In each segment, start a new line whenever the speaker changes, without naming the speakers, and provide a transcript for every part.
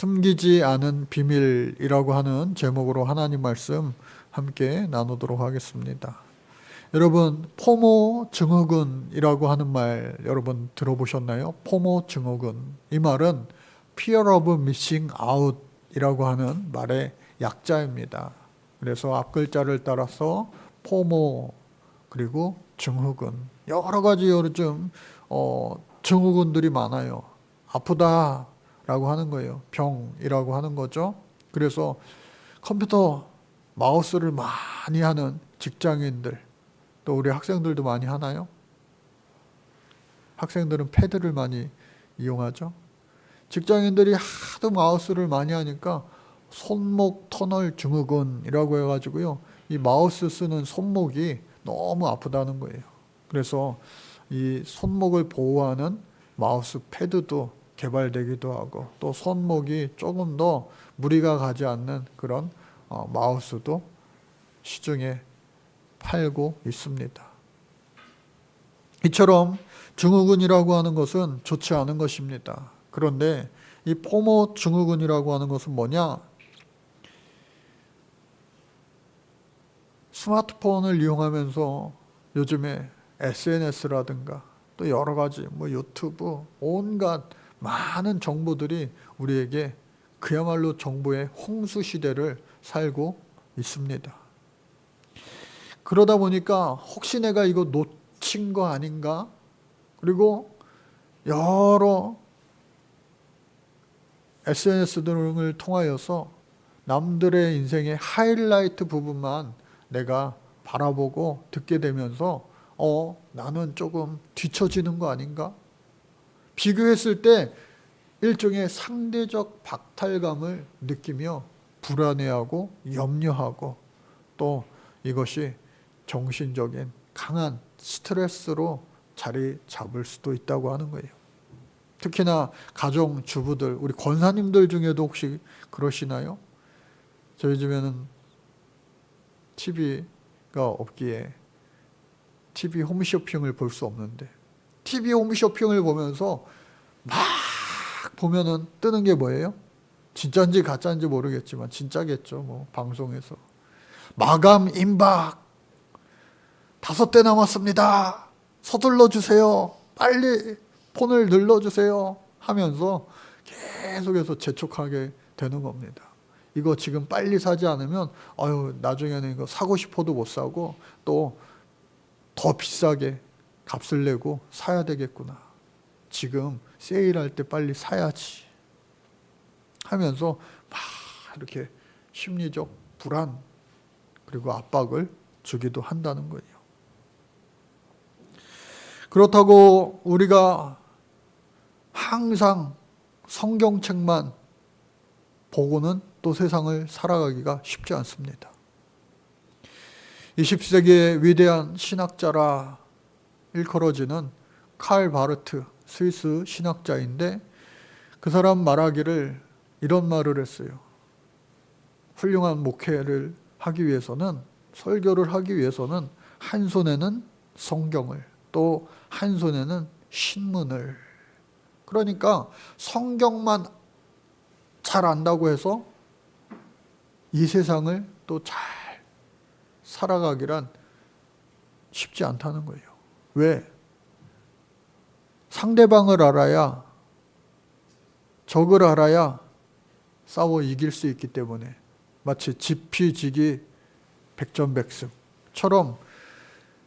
숨기지 않은 비밀이라고 하는 제목으로 하나님 말씀 함께 나누도록 하겠습니다. 여러분, 포모 증후군이라고 하는 말 여러분 들어보셨나요? 포모 증후군. 이 말은 Fear of Missing Out 이라고 하는 말의 약자입니다. 그래서 앞글자를 따라서 포모 그리고 증후군, 여러 가지 요즘 증후군들이 많아요. 아프다라고 하는 거예요. 병이라고 하는 거죠. 그래서 컴퓨터 마우스를 많이 하는 직장인들, 또 우리 학생들도 많이 하나요? 학생들은 패드를 많이 이용하죠. 직장인들이 하도 마우스를 많이 하니까 손목 터널 증후군이라고 해가지고요, 이 마우스 쓰는 손목이 너무 아프다는 거예요. 그래서 이 손목을 보호하는 마우스 패드도 개발되기도 하고, 또 손목이 조금 더 무리가 가지 않는 그런 마우스도 시중에 팔고 있습니다. 이처럼 증후군이라고 하는 것은 좋지 않은 것입니다. 그런데 이 포모 증후군이라고 하는 것은 뭐냐? 스마트폰을 이용하면서 요즘에 SNS라든가 또 여러 가지 유튜브 온갖 많은 정보들이 우리에게 그야말로 정보의 홍수 시대를 살고 있습니다. 그러다 보니까 혹시 내가 이거 놓친 거 아닌가? 그리고 여러 SNS 등을 통하여서 남들의 인생의 하이라이트 부분만 내가 바라보고 듣게 되면서 나는 조금 뒤처지는 거 아닌가? 비교했을 때 일종의 상대적 박탈감을 느끼며 불안해하고 염려하고, 또 이것이 정신적인 강한 스트레스로 자리 잡을 수도 있다고 하는 거예요. 특히나 가정주부들, 우리 권사님들 중에도 혹시 그러시나요? 저희 집에는 TV가 없기에 TV 홈쇼핑을 볼 수 없는데, TV 홈쇼핑을 보면서 막 보면은 뜨는 게 뭐예요? 진짜인지 가짜인지 모르겠지만 진짜겠죠. 방송에서 마감 임박 5대 남았습니다. 서둘러 주세요. 빨리 폰을 눌러주세요. 하면서 계속해서 재촉하게 되는 겁니다. 이거 지금 빨리 사지 않으면 나중에는 이거 사고 싶어도 못 사고 또 더 비싸게 값을 내고 사야 되겠구나. 지금 세일할 때 빨리 사야지 하면서 막 이렇게 심리적 불안 그리고 압박을 주기도 한다는 거예요. 그렇다고 우리가 항상 성경책만 보고는 또 세상을 살아가기가 쉽지 않습니다. 20세기의 위대한 신학자라 일컬어지는 칼 바르트, 스위스 신학자인데, 그 사람 말하기를 이런 말을 했어요. 훌륭한 목회를 하기 위해서는, 설교를 하기 위해서는 한 손에는 성경을, 또 한 손에는 신문을, 그러니까 성경만 잘 안다고 해서 이 세상을 또 잘 살아가기란 쉽지 않다는 거예요. 왜? 상대방을 알아야, 적을 알아야 싸워 이길 수 있기 때문에, 마치 지피지기 백전백승처럼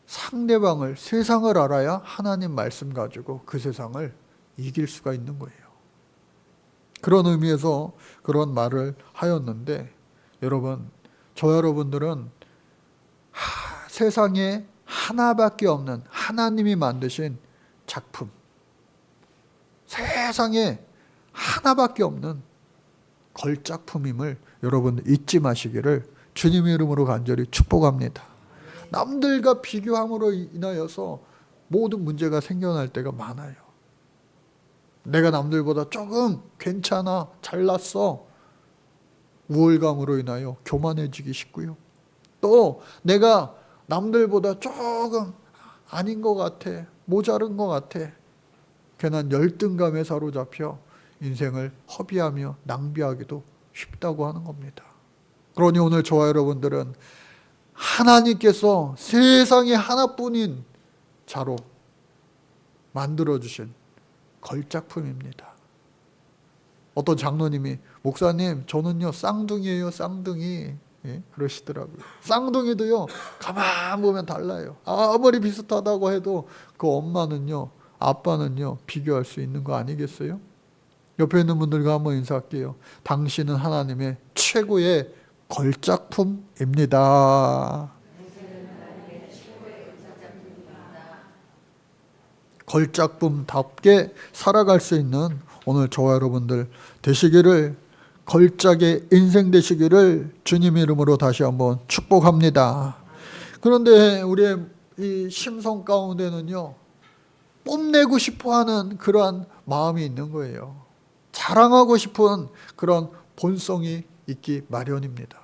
상대방을, 세상을 알아야 하나님 말씀 가지고 그 세상을 이길 수가 있는 거예요. 그런 의미에서 그런 말을 하였는데, 여러분, 저 여러분들은 세상에 하나밖에 없는 하나님이 만드신 작품, 세상에 하나밖에 없는 걸작품임을 여러분 잊지 마시기를 주님의 이름으로 간절히 축복합니다. 남들과 비교함으로 인하여서 모든 문제가 생겨날 때가 많아요. 내가 남들보다 조금 괜찮아, 잘났어, 우월감으로 인하여 교만해지기 쉽고요. 또 내가 남들보다 조금 아닌 것 같아, 모자른 것 같아, 괜한 열등감에 사로잡혀 인생을 허비하며 낭비하기도 쉽다고 하는 겁니다. 그러니 오늘 저와 여러분들은 하나님께서 세상에 하나뿐인 자로 만들어주신 걸작품입니다. 어떤 장로님이 목사님 저는요 쌍둥이에요 쌍둥이 그러시더라고요. 쌍둥이도요 가만 보면 달라요. 아무리 비슷하다고 해도 그 엄마는요 아빠는요 비교할 수 있는 거 아니겠어요? 옆에 있는 분들과 한번 인사할게요. 당신은 하나님의 최고의 걸작품입니다. 걸작품답게 살아갈 수 있는 오늘 저와 여러분들 되시기를, 걸작의 인생 되시기를 주님 이름으로 다시 한번 축복합니다. 그런데 우리의 이 심성 가운데는요 뽐내고 싶어하는 그러한 마음이 있는 거예요. 자랑하고 싶은 그런 본성이 있기 마련입니다.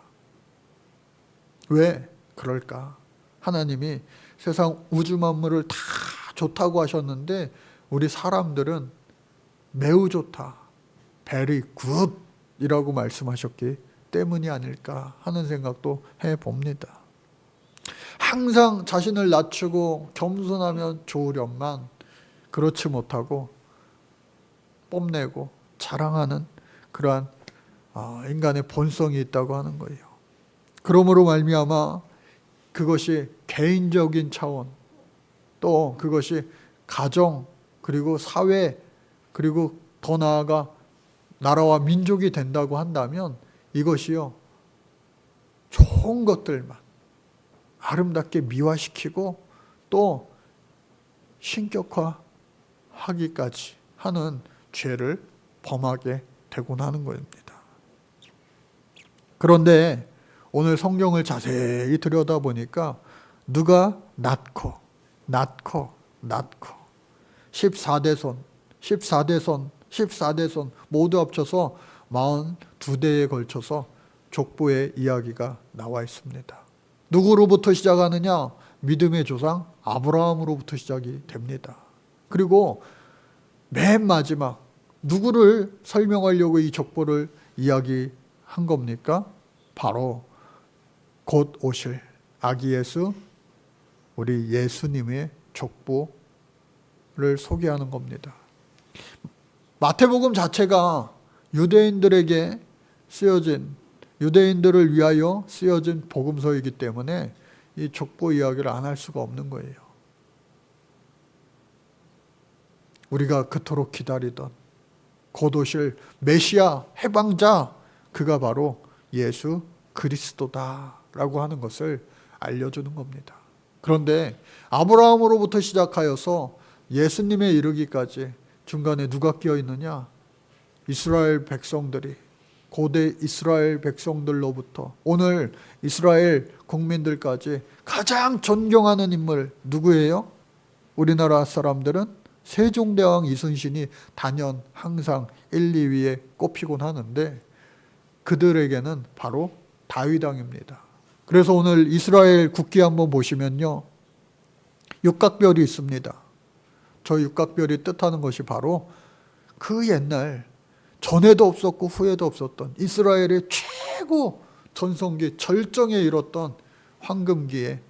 왜 그럴까? 하나님이 세상 우주 만물을 다 좋다고 하셨는데 우리 사람들은 매우 좋다, very good 이라고 말씀하셨기 때문이 아닐까 하는 생각도 해봅니다. 항상 자신을 낮추고 겸손하면 좋으련만 그렇지 못하고 뽐내고 자랑하는 그러한 인간의 본성이 있다고 하는 거예요. 그러므로 말미암아 그것이 개인적인 차원, 또 그것이 가정, 그리고 사회, 그리고 더 나아가 나라와 민족이 된다고 한다면 이것이요 좋은 것들만 아름답게 미화시키고 또 신격화하기까지 하는 죄를 범하게 되곤 하는 것입니다. 그런데 오늘 성경을 자세히 들여다보니까 누가 낳고 14대손 모두 합쳐서 42대에 걸쳐서 족보의 이야기가 나와 있습니다. 누구로부터 시작하느냐? 믿음의 조상 아브라함으로부터 시작이 됩니다. 그리고 맨 마지막 누구를 설명하려고 이 족보를 이야기한 겁니까? 바로 곧 오실 아기 예수, 우리 예수님의 족보를 소개하는 겁니다. 마태복음 자체가 유대인들에게 쓰여진, 유대인들을 위하여 쓰여진 복음서이기 때문에 이 족보 이야기를 안 할 수가 없는 거예요. 우리가 그토록 기다리던 곧 오실 메시아 해방자, 그가 바로 예수 그리스도다라고 하는 것을 알려주는 겁니다. 그런데 아브라함으로부터 시작하여서 예수님에 이르기까지 중간에 누가 끼어 있느냐? 이스라엘 백성들이, 고대 이스라엘 백성들로부터 오늘 이스라엘 국민들까지 가장 존경하는 인물 누구예요? 우리나라 사람들은 세종대왕 이순신이 단연 항상 1, 2위에 꼽히곤 하는데 그들에게는 바로 다윗 왕입니다. 그래서 오늘 이스라엘 국기 한번 보시면요, 육각별이 있습니다. 저 육각별이 뜻하는 것이 바로 그 옛날 전에도 없었고 후에도 없었던 이스라엘의 최고 전성기 절정에 이뤘던 황금기의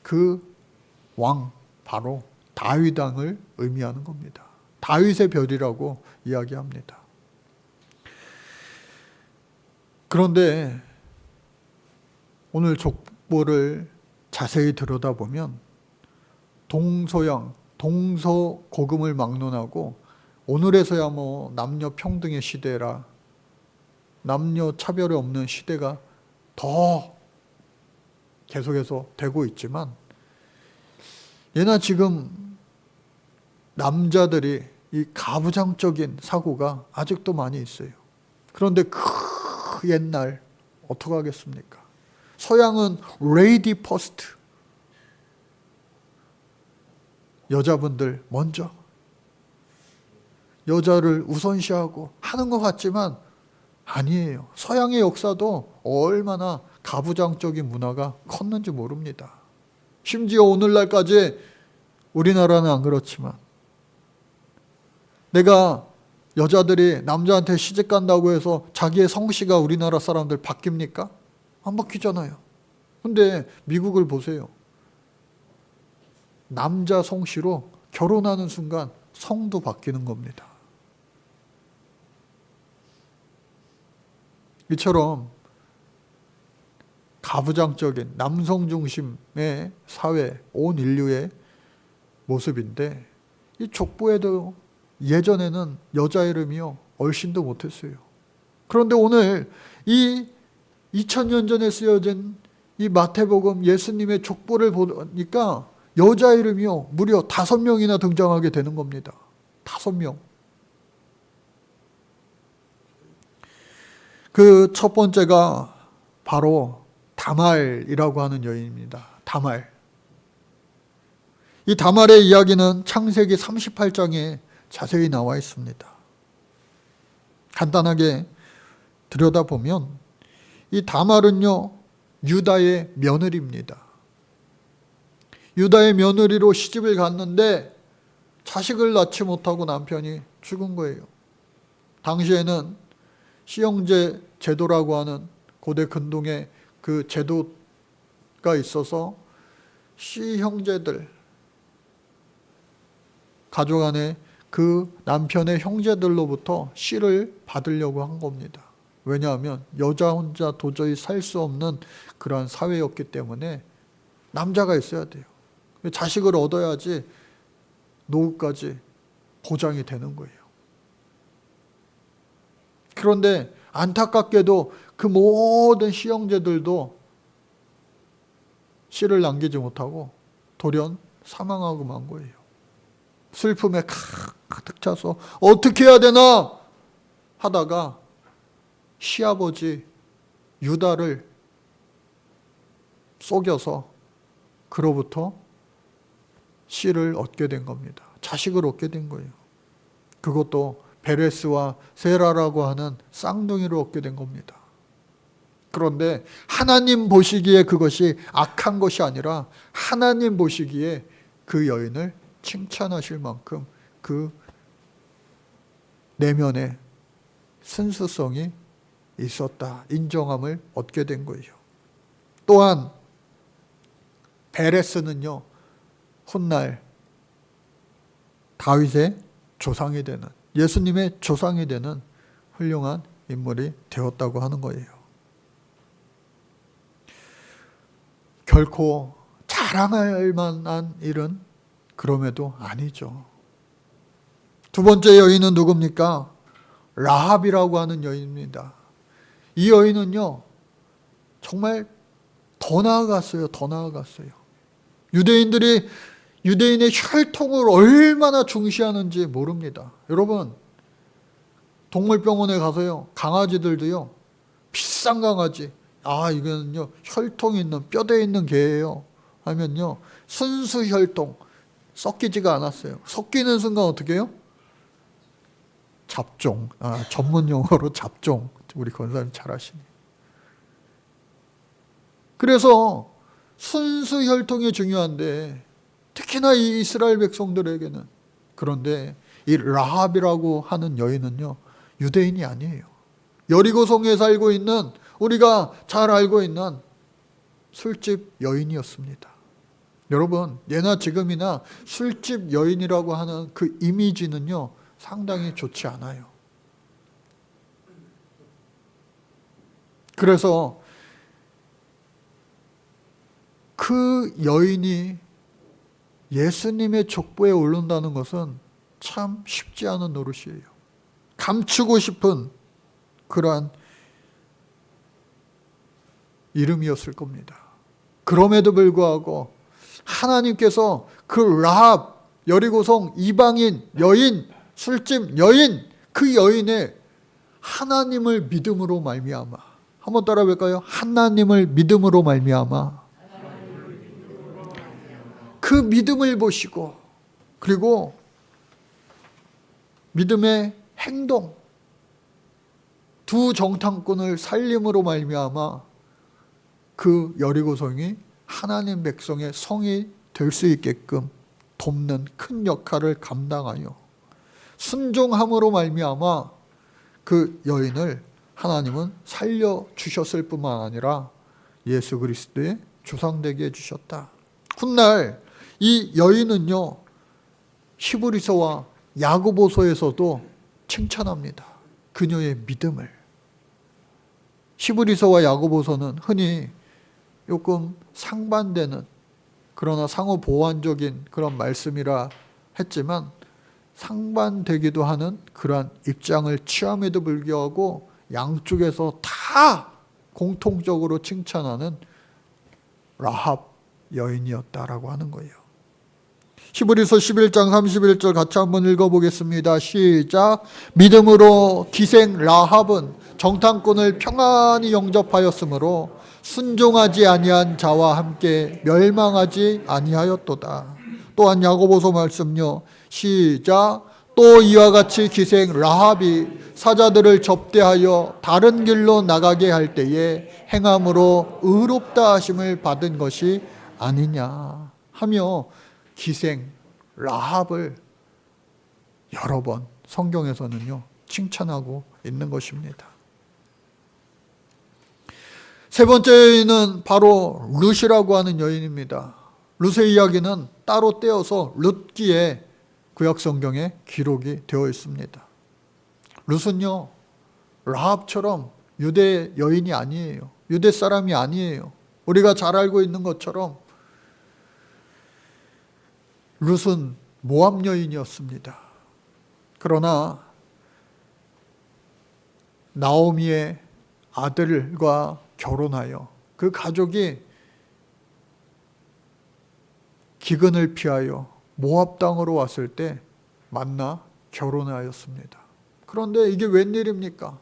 그 왕, 바로 다윗 왕을 의미하는 겁니다. 다윗의 별이라고 이야기합니다. 그런데 오늘 족보를 자세히 들여다보면 동서양, 동서고금을 막론하고 오늘에서야 뭐 남녀 평등의 시대라, 남녀 차별이 없는 시대가 더 계속해서 되고 있지만 예나 지금 남자들이 이 가부장적인 사고가 아직도 많이 있어요. 그런데 그 옛날 어떡하겠습니까? 서양은 레이디 퍼스트, 여자분들 먼저, 여자를 우선시하고 하는 것 같지만 아니에요. 서양의 역사도 얼마나 가부장적인 문화가 컸는지 모릅니다. 심지어 오늘날까지 우리나라는 안 그렇지만 내가 여자들이 남자한테 시집 간다고 해서 자기의 성씨가 우리나라 사람들 바뀝니까? 안 바뀌잖아요. 근데 미국을 보세요. 남자 성씨로 결혼하는 순간 성도 바뀌는 겁니다. 이처럼 가부장적인 남성 중심의 사회, 온 인류의 모습인데, 이 족보에도 예전에는 여자 이름이요 얼씬도 못했어요. 그런데 오늘 이 2000년 전에 쓰여진 이 마태복음 예수님의 족보를 보니까 여자 이름이요 무려 5명이나 등장하게 되는 겁니다. 5명. 그 첫 번째가 바로 다말이라고 하는 여인입니다. 다말. 이 다말의 이야기는 창세기 38장에 자세히 나와 있습니다. 간단하게 들여다보면 이 다말은요 유다의 며느리입니다. 유다의 며느리로 시집을 갔는데 자식을 낳지 못하고 남편이 죽은 거예요. 당시에는 시형제 제도라고 하는 고대 근동의 그 제도가 있어서 시형제들, 가족 안에 그 남편의 형제들로부터 씨를 받으려고 한 겁니다. 왜냐하면 여자 혼자 도저히 살 수 없는 그러한 사회였기 때문에 남자가 있어야 돼요. 자식을 얻어야지 노후까지 보장이 되는 거예요. 그런데 안타깝게도 그 모든 시형제들도 씨를 남기지 못하고 돌연 사망하고 만 거예요. 슬픔에 가득 차서 어떻게 해야 되나 하다가 시아버지 유다를 속여서 그로부터 씨를 얻게 된 겁니다. 자식을 얻게 된 거예요. 그것도 베레스와 세라라고 하는 쌍둥이를 얻게 된 겁니다. 그런데 하나님 보시기에 그것이 악한 것이 아니라 하나님 보시기에 그 여인을 칭찬하실 만큼 그 내면에 순수성이 있었다, 인정함을 얻게 된 거예요. 또한 베레스는요 훗날 다윗의 조상이 되는, 예수님의 조상이 되는 훌륭한 인물이 되었다고 하는 거예요. 결코 자랑할 만한 일은 그럼에도 아니죠. 두 번째 여인은 누굽니까? 라합이라고 하는 여인입니다. 이 여인은요 정말 더 나아갔어요. 더 나아갔어요. 유대인들이 유대인의 혈통을 얼마나 중시하는지 모릅니다. 여러분, 동물병원에 가서요 강아지들도요 비싼 강아지, 이거는요 혈통이 있는 뼈대 있는 개예요 하면요 순수 혈통, 섞이지가 않았어요. 섞이는 순간 어떻게 해요? 잡종, 전문 용어로 잡종. 우리 권사님 잘 아시네. 그래서 순수 혈통이 중요한데 특히나 이 이스라엘 백성들에게는, 그런데 이 라합이라고 하는 여인은요 유대인이 아니에요. 여리고성에 살고 있는, 우리가 잘 알고 있는 술집 여인이었습니다. 여러분, 예나 지금이나 술집 여인이라고 하는 그 이미지는요 상당히 좋지 않아요. 그래서 그 여인이 예수님의 족보에 오른다는 것은 참 쉽지 않은 노릇이에요. 감추고 싶은 그러한 이름이었을 겁니다. 그럼에도 불구하고 하나님께서 그 라합, 여리고성 이방인 여인, 술집 여인, 그 여인의 하나님을 믿음으로 말미암아, 한번 따라 볼까요? 하나님을 믿음으로 말미암아 그 믿음을 보시고, 그리고 믿음의 행동, 두 정탐꾼을 살림으로 말미암아 그 여리고성이 하나님 백성의 성이 될 수 있게끔 돕는 큰 역할을 감당하여 순종함으로 말미암아 그 여인을 하나님은 살려주셨을 뿐만 아니라 예수 그리스도의 조상되게 해주셨다. 훗날 이 여인은요, 히브리서와 야고보서에서도 칭찬합니다. 그녀의 믿음을. 히브리서와 야고보서는 흔히 조금 상반되는, 그러나 상호 보완적인 그런 말씀이라 했지만 상반되기도 하는 그러한 입장을 취함에도 불구하고 양쪽에서 다 공통적으로 칭찬하는 라합 여인이었다라고 하는 거예요. 히브리서 11장 31절 같이 한번 읽어보겠습니다. 시작. 믿음으로 기생 라합은 정탐꾼을 평안히 영접하였으므로 순종하지 아니한 자와 함께 멸망하지 아니하였도다. 또한 야고보서 말씀요. 시작. 또 이와 같이 기생 라합이 사자들을 접대하여 다른 길로 나가게 할 때에 행함으로 의롭다 하심을 받은 것이 아니냐 하며 기생 라합을 여러 번 성경에서는요 칭찬하고 있는 것입니다. 세 번째 여인은 바로 룻이라고 하는 여인입니다. 룻의 이야기는 따로 떼어서 룻기에 구약 성경에 기록이 되어 있습니다. 룻은요 라합처럼 유대 여인이 아니에요. 유대 사람이 아니에요. 우리가 잘 알고 있는 것처럼 룻은 모압 여인이었습니다. 그러나 나오미의 아들과 결혼하여 그 가족이 기근을 피하여 모압 땅으로 왔을 때 만나 결혼하였습니다. 그런데 이게 웬일입니까?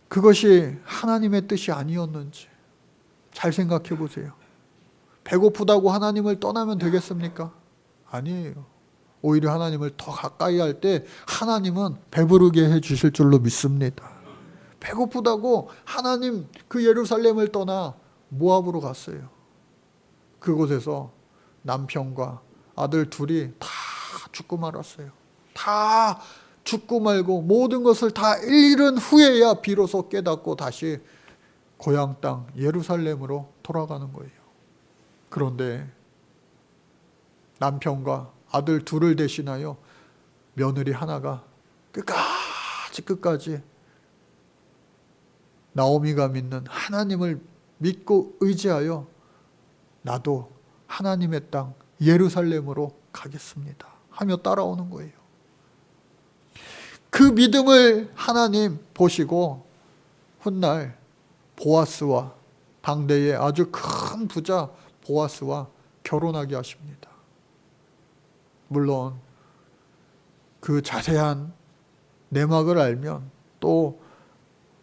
그것이 하나님의 뜻이 아니었는지 잘 생각해 보세요. 배고프다고 하나님을 떠나면 되겠습니까? 아니에요. 오히려 하나님을 더 가까이 할 때 하나님은 배부르게 해주실 줄로 믿습니다. 배고프다고 하나님 그 예루살렘을 떠나 모압으로 갔어요. 그곳에서 남편과 아들 둘이 다 죽고 말았어요. 다 죽고 말고 모든 것을 다 잃은 후에야 비로소 깨닫고 다시 고향 땅 예루살렘으로 돌아가는 거예요. 그런데 남편과 아들 둘을 대신하여 며느리 하나가 끝까지 나오미가 믿는 하나님을 믿고 의지하여 나도 하나님의 땅 예루살렘으로 가겠습니다 하며 따라오는 거예요. 그 믿음을 하나님 보시고 훗날 보아스와 당대의 아주 큰 부자 보아스와 결혼하게 하십니다. 물론 그 자세한 내막을 알면 또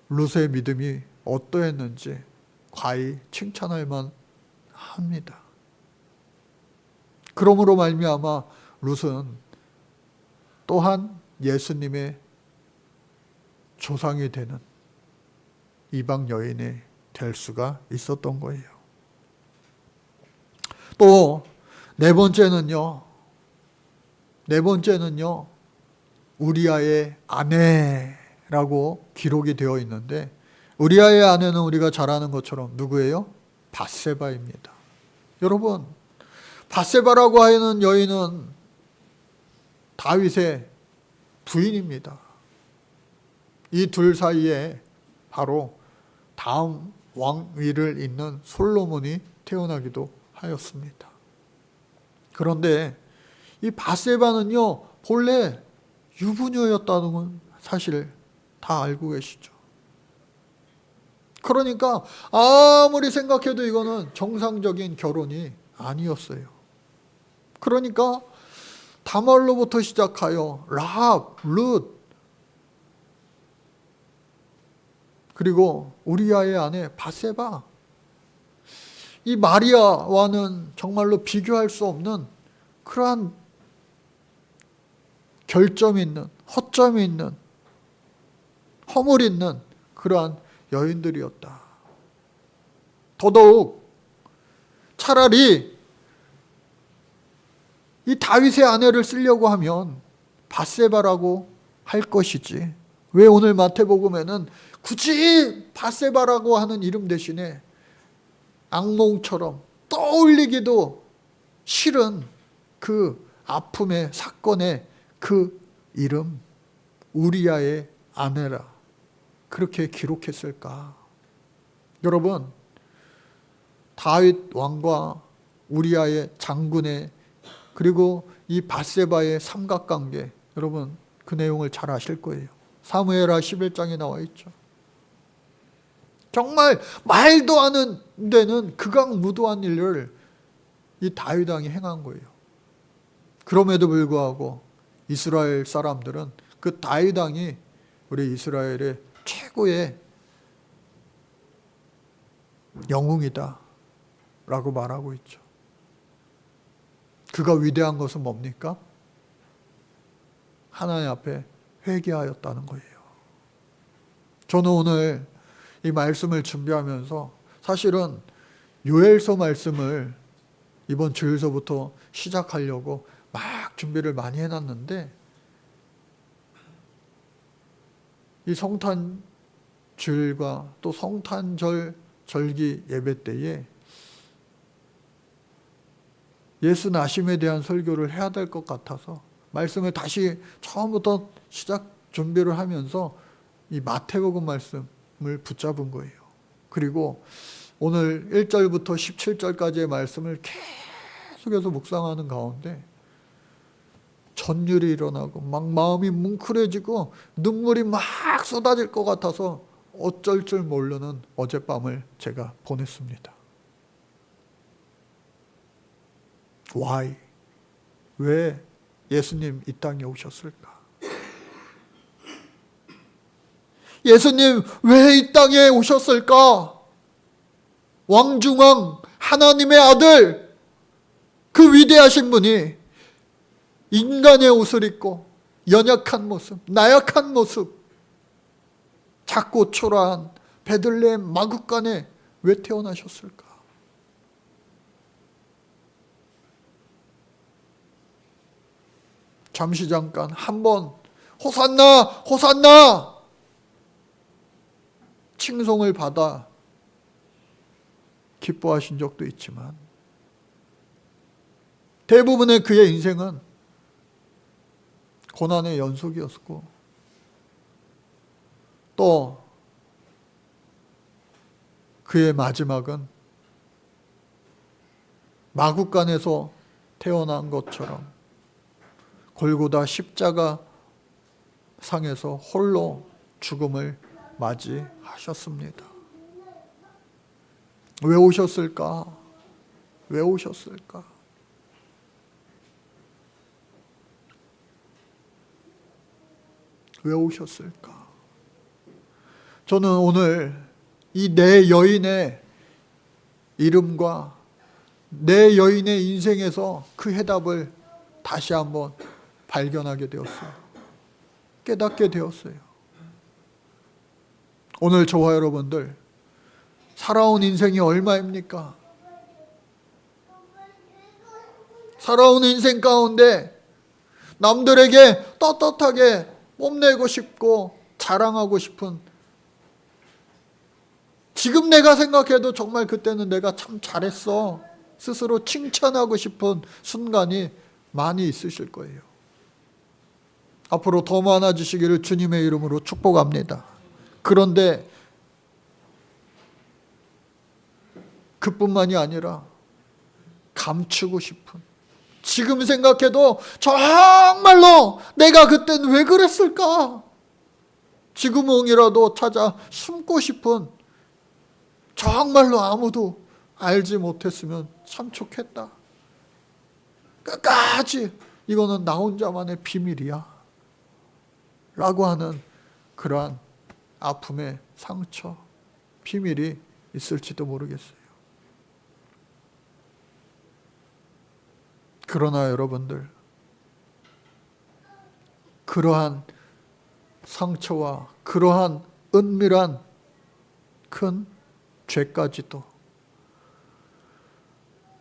룻의 믿음이 어떠했는지 과히 칭찬할 만합니다. 그러므로 말미암아 룻은 또한 예수님의 조상이 되는 이방 여인이 될 수가 있었던 거예요. 또 네 번째는요 우리아의 아내라고 기록이 되어 있는데 우리아의 아내는 우리가 잘 아는 것처럼 누구예요? 밧세바입니다. 여러분, 밧세바라고 하는 여인은 다윗의 부인입니다. 이 둘 사이에 바로 다음 왕위를 잇는 솔로몬이 태어나기도 하였습니다. 그런데 이 밧세바는요 본래 유부녀였다는 건 사실 다 알고 계시죠. 그러니까 아무리 생각해도 이거는 정상적인 결혼이 아니었어요. 그러니까 다말로부터 시작하여 라합, 룻, 그리고 우리아의 아내 밧세바, 이 마리아와는 정말로 비교할 수 없는 그러한 결점이 있는, 허점이 있는, 허물 있는 그러한 여인들이었다. 더더욱 차라리 이 다윗의 아내를 쓰려고 하면 밧세바라고 할 것이지, 왜 오늘 마태복음에는 굳이 밧세바라고 하는 이름 대신에 악몽처럼 떠올리기도 싫은 그 아픔의 사건의 그 이름, 우리아의 아내라, 그렇게 기록했을까? 여러분, 다윗 왕과 우리아의 장군의, 그리고 이 밧세바의 삼각관계, 여러분 그 내용을 잘 아실 거예요. 사무엘하 11장에 나와 있죠. 정말 말도 안 되는 극악무도한 일을 이 다윗 왕이 행한 거예요. 그럼에도 불구하고 이스라엘 사람들은 그 다윗 왕이 우리 이스라엘의 최고의 영웅이다 라고 말하고 있죠. 그가 위대한 것은 뭡니까? 하나님 앞에 회개하였다는 거예요. 저는 오늘 이 말씀을 준비하면서 사실은 요엘서 말씀을 이번 주일서부터 시작하려고 막 준비를 많이 해놨는데, 이 성탄주일과 또 성탄절 절기 예배 때에 예수 나심에 대한 설교를 해야 될 것 같아서 말씀을 다시 처음부터 시작 준비를 하면서 이 마태복음 말씀을 붙잡은 거예요. 그리고 오늘 1절부터 17절까지의 말씀을 계속해서 묵상하는 가운데 전율이 일어나고 막 마음이 뭉클해지고 눈물이 막 쏟아질 것 같아서 어쩔 줄 모르는 어젯밤을 제가 보냈습니다. Why? 왜 예수님 이 땅에 오셨을까? 예수님 왜 이 땅에 오셨을까? 왕중왕 하나님의 아들, 그 위대하신 분이 인간의 옷을 입고 연약한 모습, 나약한 모습, 작고 초라한 베들레헴 마구간에 왜 태어나셨을까? 잠시 잠깐 한번 호산나 호산나 칭송을 받아 기뻐하신 적도 있지만 대부분의 그의 인생은 고난의 연속이었고, 또 그의 마지막은 마구간에서 태어난 것처럼 골고다 십자가 상에서 홀로 죽음을 맞이하셨습니다. 왜 오셨을까? 왜 오셨을까? 왜 오셨을까? 저는 오늘 이 내 여인의 이름과 내 여인의 인생에서 그 해답을 다시 한번 발견하게 되었어요. 깨닫게 되었어요. 오늘 저와 여러분들 살아온 인생이 얼마입니까? 살아온 인생 가운데 남들에게 떳떳하게 뽐내고 싶고 자랑하고 싶은, 지금 내가 생각해도 정말 그때는 내가 참 잘했어 스스로 칭찬하고 싶은 순간이 많이 있으실 거예요. 앞으로 더 많아지시기를 주님의 이름으로 축복합니다. 그런데 그뿐만이 아니라 감추고 싶은, 지금 생각해도 정말로 내가 그땐 왜 그랬을까? 지구멍이라도 찾아 숨고 싶은, 정말로 아무도 알지 못했으면 참 좋겠다. 끝까지 이거는 나 혼자만의 비밀이야 라고 하는 그러한 아픔의 상처, 비밀이 있을지도 모르겠어요. 그러나 여러분들, 그러한 상처와 그러한 은밀한 큰 죄까지도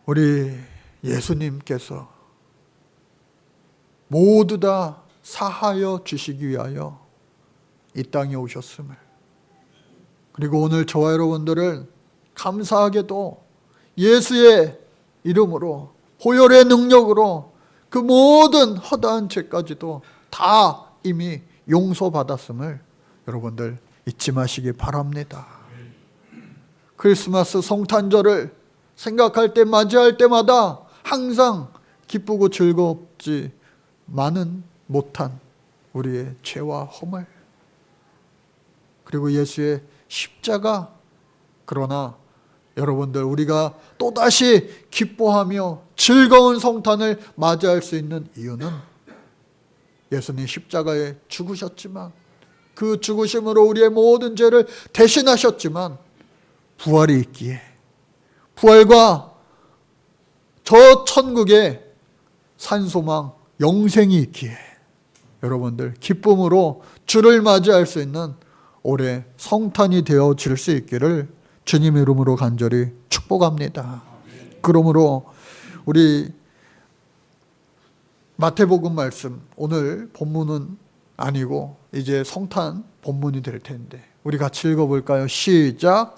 우리 예수님께서 모두 다 사하여 주시기 위하여 이 땅에 오셨음을, 그리고 오늘 저와 여러분들을 감사하게도 예수의 이름으로 보혈의 능력으로 그 모든 허다한 죄까지도 다 이미 용서받았음을 여러분들 잊지 마시기 바랍니다. 크리스마스 성탄절을 생각할 때, 맞이할 때마다 항상 기쁘고 즐겁지만은 못한 우리의 죄와 허물, 그리고 예수의 십자가, 그러나 여러분들 우리가 또다시 기뻐하며 즐거운 성탄을 맞이할 수 있는 이유는 예수님 십자가에 죽으셨지만 그 죽으심으로 우리의 모든 죄를 대신하셨지만 부활이 있기에, 부활과 저 천국의 산소망 영생이 있기에 여러분들 기쁨으로 주를 맞이할 수 있는 올해 성탄이 되어질 수 있기를 주님의 이름으로 간절히 축복합니다. 그러므로 우리 마태복음 말씀, 오늘 본문은 아니고 이제 성탄 본문이 될 텐데 우리 같이 읽어볼까요? 시작.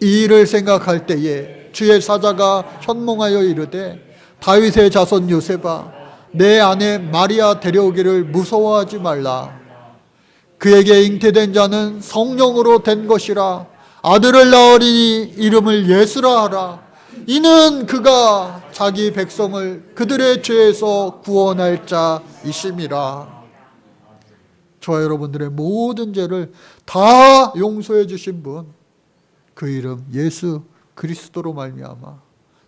이 일을 생각할 때에 주의 사자가 현몽하여 이르되 다윗의 자손 요셉아, 내 아내 마리아 데려오기를 무서워하지 말라. 그에게 잉태된 자는 성령으로 된 것이라. 아들을 낳으리니 이름을 예수라 하라. 이는 그가 자기 백성을 그들의 죄에서 구원할 자이심이라. 저와 여러분들의 모든 죄를 다 용서해 주신 분, 그 이름 예수 그리스도로 말미암아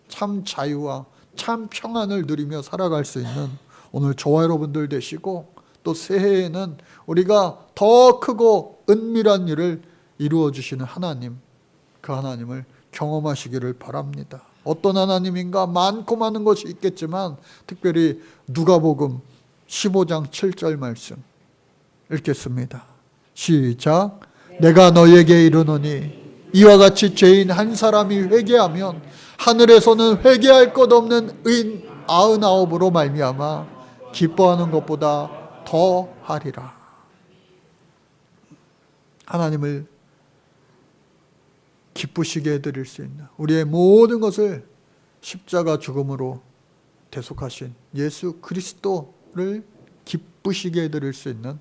참 자유와 참 평안을 누리며 살아갈 수 있는 오늘 저와 여러분들 되시고, 또 새해에는 우리가 더 크고 은밀한 일을 이루어 주시는 하나님, 그 하나님을 경험하시기를 바랍니다. 어떤 하나님인가? 많고 많은 것이 있겠지만 특별히 누가복음 15장 7절 말씀 읽겠습니다. 시작. 내가 너희에게 이르노니 이와 같이 죄인 한 사람이 회개하면 하늘에서는 회개할 것 없는 의인 99으로 말미암아 기뻐하는 것보다 더 하리라. 하나님을 기쁘시게 해드릴 수 있는, 우리의 모든 것을 십자가 죽음으로 대속하신 예수 그리스도를 기쁘시게 해드릴 수 있는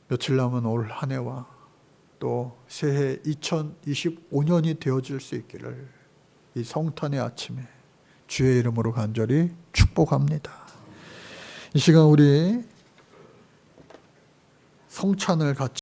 며칠 남은 올 한 해와 또 새해 2025년이 되어질 수 있기를 이 성탄의 아침에 주의 이름으로 간절히 축복합니다. 이 시간 우리 성찬을 같이